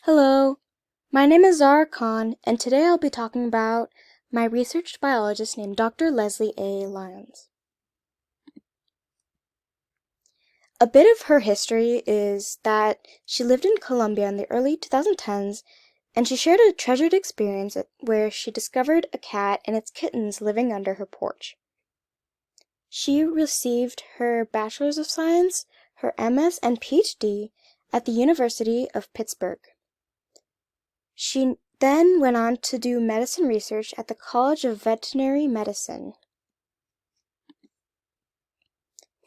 Hello, my name is Zara Khan, and today I'll be talking about my research biologist named Dr. Leslie A. Lyons. A bit of her history is that she lived in Colombia in the early 2010s, and she shared a treasured experience where she discovered a cat and its kittens living under her porch. She received her Bachelor's of Science, her MS, and PhD at the University of Pittsburgh. She then went on to do medicine research at the College of Veterinary Medicine.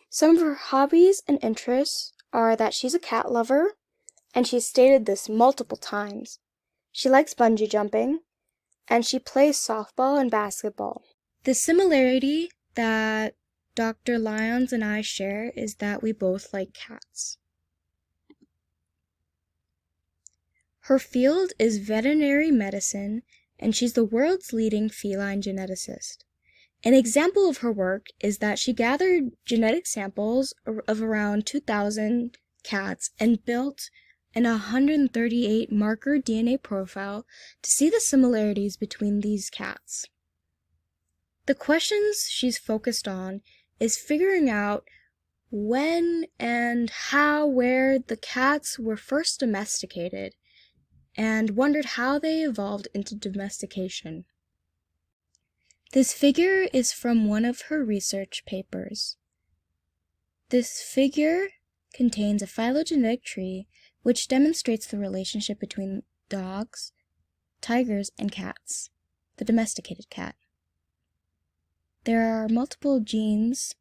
Some of her hobbies and interests are that she's a cat lover, and she's stated this multiple times. She likes bungee jumping, and she plays softball and basketball. The similarity that Dr. Lyons and I share is that we both like cats. Her field is veterinary medicine, and she's the world's leading feline geneticist. An example of her work is that she gathered genetic samples of around 2,000 cats and built an 138 marker DNA profile to see the similarities between these cats. The questions she's focused on is figuring out when and how, where the cats were first domesticated, and wondered how they evolved into domestication. This figure is from one of her research papers. This figure contains a phylogenetic tree which demonstrates the relationship between dogs, tigers, and cats, the domesticated cat. There are multiple genes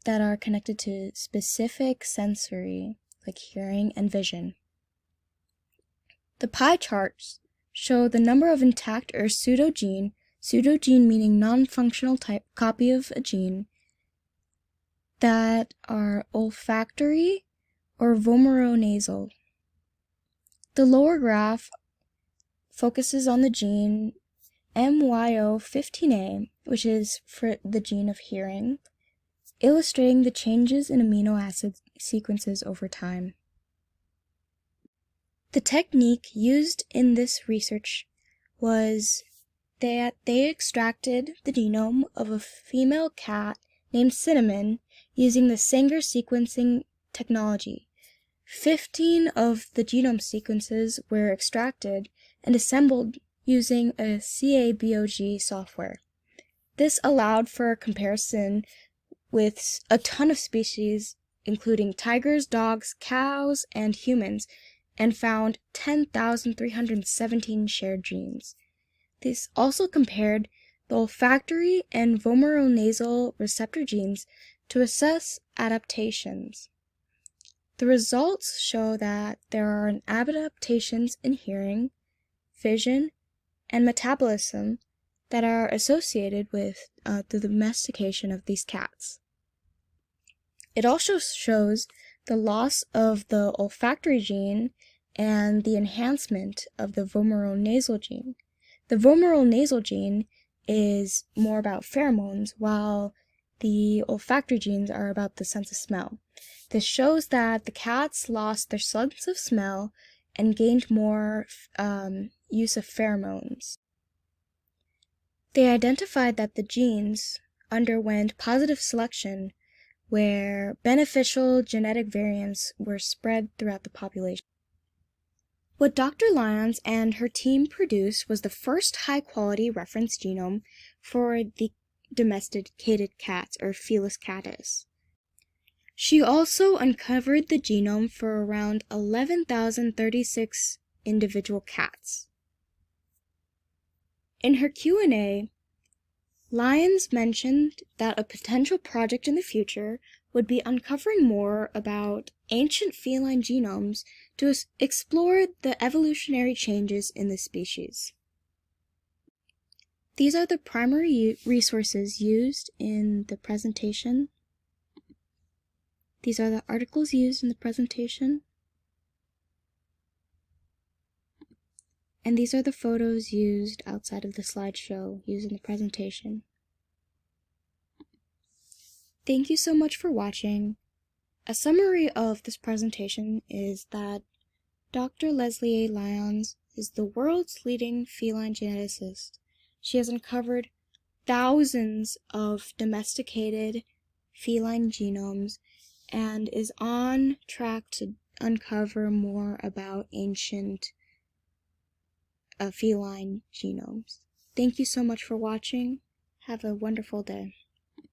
that are connected to specific sensory, like hearing and vision. The pie charts show the number of intact or pseudogene meaning non-functional type copy of a gene, that are olfactory or vomeronasal. The lower graph focuses on the gene MYO15A, which is for the gene of hearing, illustrating the changes in amino acid sequences over time. The technique used in this research was that they extracted the genome of a female cat named Cinnamon using the Sanger sequencing technology. 15 of the genome sequences were extracted and assembled using a CABOG software. This allowed for a comparison with a ton of species, including tigers, dogs, cows, and humans, and found 10,317 shared genes. This also compared the olfactory and vomeronasal receptor genes to assess adaptations. The results show that there are adaptations in hearing, vision, and metabolism that are associated with the domestication of these cats. It also shows the loss of the olfactory gene and the enhancement of the vomeronasal gene. The vomeronasal gene is more about pheromones, while the olfactory genes are about the sense of smell. This shows that the cats lost their sense of smell and gained more use of pheromones. They identified that the genes underwent positive selection where beneficial genetic variants were spread throughout the population. What Dr. Lyons and her team produced was the first high-quality reference genome for the domesticated cats, or Felis catus. She also uncovered the genome for around 11,036 individual cats. In her Q&A, Lyons mentioned that a potential project in the future would be uncovering more about ancient feline genomes to explore the evolutionary changes in the species. These are the primary resources used in the presentation. These are the articles used in the presentation. And these are the photos used outside of the slideshow used in the presentation. Thank you so much for watching. A summary of this presentation is that Dr. Leslie A. Lyons is the world's leading feline geneticist. She has uncovered thousands of domesticated feline genomes and is on track to uncover more about ancient feline genomes. Thank you so much for watching. Have a wonderful day.